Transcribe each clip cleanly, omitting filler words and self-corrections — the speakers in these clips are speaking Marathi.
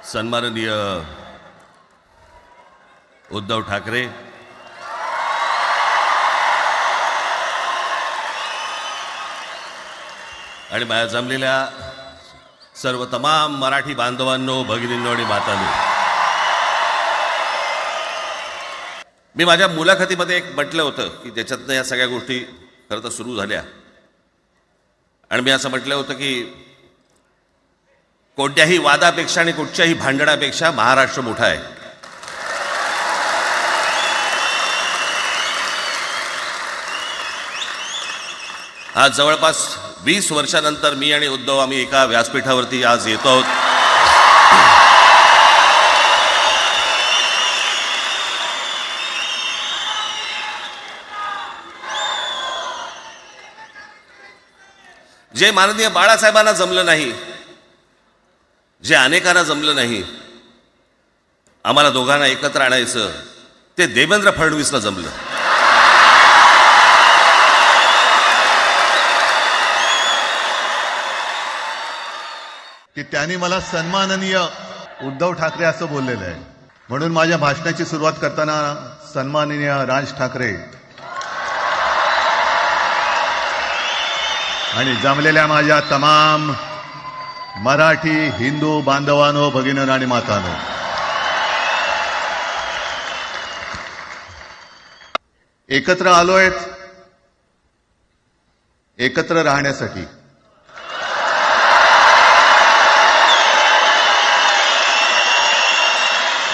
सन्माननीय उद्धव ठाकरे, आणि माझ्या जमलेल्या सर्व तमाम मराठी बांधवांनो, भगिनींनो आणि मातांनो, मी माझ्या मुलाखतीमध्ये एक म्हटलं होतं की ज्याच्यातनं या सगळ्या गोष्टी खरं तर सुरू झाल्या, आणि मी असं म्हटलं होतं की कोणत्याही वादापेक्षा आणि कुठच्याही भांडणापेक्षा महाराष्ट्र मोठा आहे. आज जवळपास 20 वर्षानंतर मी आणि उद्धव आम्ही एका व्यासपीठावरती आज येतो आहोत. जे माननीय बाळासाहेबांना जमलं नाही, जे अनेकांना जमलं नाही, आम्हाला दोघांना एकत्र आणायचं, ते देवेंद्र फडणवीसला जमलं. की त्यांनी मला सन्माननीय उद्धव ठाकरे असं बोललेलं आहे. म्हणून माझ्या भाषणाची सुरुवात करताना सन्माननीय राज ठाकरे आणि जमलेल्या माझ्या तमाम मराठी हिंदू बांधवांनो, भगिनींनो आणि मातांनो, एकत्र आलोयत एकत्र राहण्यासाठी.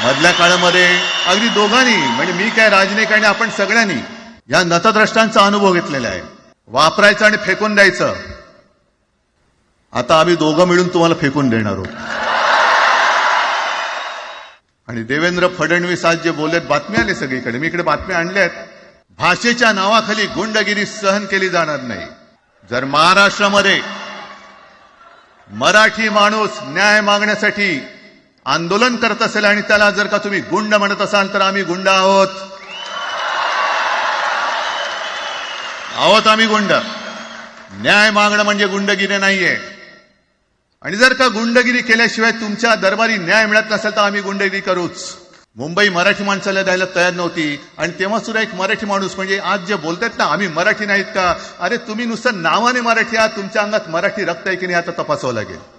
मधल्या काळामध्ये अगदी दोघांनी, म्हणजे मी काय, राजनिक आणि आपण सगळ्यांनी या नतद्रष्टांचा अनुभव घेतलेला आहे. वापरायचं आणि फेकून द्यायचं. आता आम्ही दोघं मिळून तुम्हाला फेकून देणार आहोत. आणि देवेंद्र फडणवीस आज जे बोललेत, बातमी आली सगळीकडे, मी इकडे बातम्या आणल्यात. भाषेच्या नावाखाली गुंडगिरी सहन केली जाणार नाही. जर महाराष्ट्रामध्ये मराठी माणूस न्याय मागण्यासाठी आंदोलन करत असेल आणि त्याला जर का तुम्ही गुंड म्हणत असाल, तर आम्ही गुंड आहोत. आम्ही गुंड. न्याय मागणं म्हणजे गुंडगिरी नाहीये. आणि जर का गुंडगिरी केल्याशिवाय तुमच्या दरबारी न्याय मिळत नसेल, तर आम्ही गुंडगिरी करूच. मुंबई मराठी माणसाला द्यायला तयार नव्हती, आणि तेव्हा सुद्धा एक मराठी माणूस, म्हणजे आज जे बोलतात ना आम्ही मराठी नाहीत का, अरे तुम्ही नुसतं नावाने मराठी आहात, तुमच्या अंगात मराठी रक्त आहे की नाही आता तपासावं लागेल.